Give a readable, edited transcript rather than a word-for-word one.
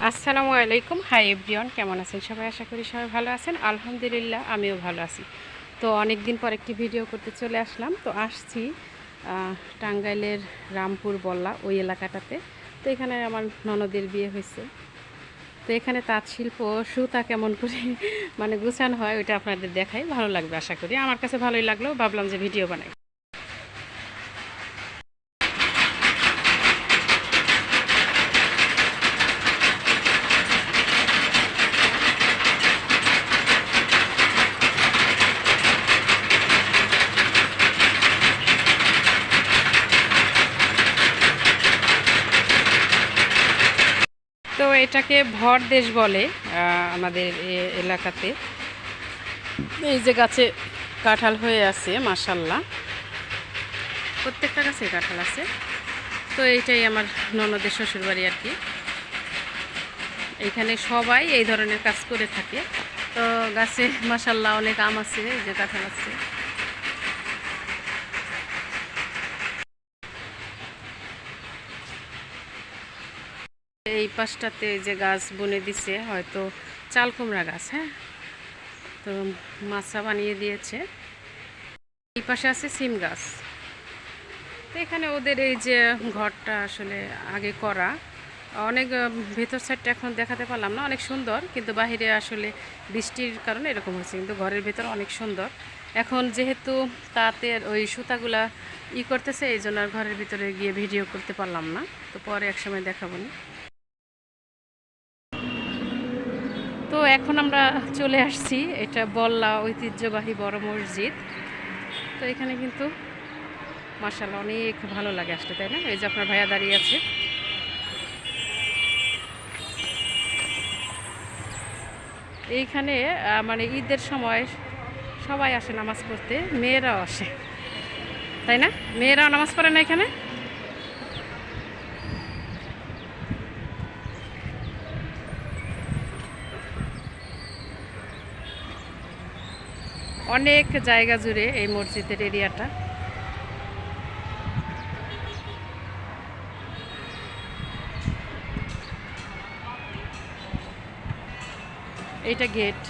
আসসালামু আলাইকুম। Hi everyone, কেমন আছেন সবাই? আশা করি সবাই ভালো আছেন। আলহামদুলিল্লাহ আমিও ভালো আছি। তো অনেক দিন পর একটি ভিডিও করতে চলে আসলাম। তো আসছি টাঙ্গাইলের রামপুর বল্লা ওই এলাকাটাতে। তো এখানে আমার ননদের বিয়ে হয়েছে। তো এখানে তাঁত শিল্প সুতা কেমন করে মানে গুছানো হয় ওইটা আপনাদের দেখাই, ভালো লাগবে আশা করি। আমার কাছে ভালোই লাগলো, ভাবলাম যে ভিডিও বানাই। তো এটাকে ভর দেশ বলে আমাদের এলাকাতে। এই যে গাছে কাঁঠাল হয়ে আছে মাশাল্লাহ, প্রত্যেকটা গাছে কাঁঠাল আছে। তো এইটাই আমার ননদের শ্বশুরবাড়ি আর কি। এইখানে সবাই এই ধরনের কাজ করে থাকে। তো গাছে মাশাল্লাহ অনেক আম আছে, এই যে কাঁঠাল আছে। এই পাশটাতে যে গাছ বনে দিছে হয়তো চাল কুমড়া গাছ, হ্যাঁ। তো মাছা বানিয়ে দিয়েছে। এই পাশে আছে সিম গাছ। তো এখানে ওদের এই যে ঘরটা আসলে আগে করা অনেক, ভেতর সাইডটা এখন দেখাতে পারলাম না, অনেক সুন্দর, কিন্তু বাহিরে আসলে বৃষ্টির কারণে এরকম হয়েছে, কিন্তু ঘরের ভেতর অনেক সুন্দর। এখন যেহেতু তাঁতের ওই সুতাগুলা করতেছে, এই জন্য আর ঘরের ভিতরে গিয়ে ভিডিও করতে পারলাম না। তো পরে একসময় দেখাবো না। তো এখন আমরা চলে আসছি, এটা বল্লা ঐতিহ্যবাহী বড় মসজিদ। তো এখানে কিন্তু মাশাআল্লাহ অনেক ভালো লাগে আসলে, তাই না? এই যে আপনার ভাইয়া দাঁড়িয়ে আছে। এইখানে মানে ঈদের সময় সবাই আসে নামাজ পড়তে, মেয়েরাও আসে, তাই না? মেয়েরাও নামাজ পড়ে না এখানে? অনেক জায়গা জুড়ে এই মসজিদের এরিয়াটা। এইটা গেট।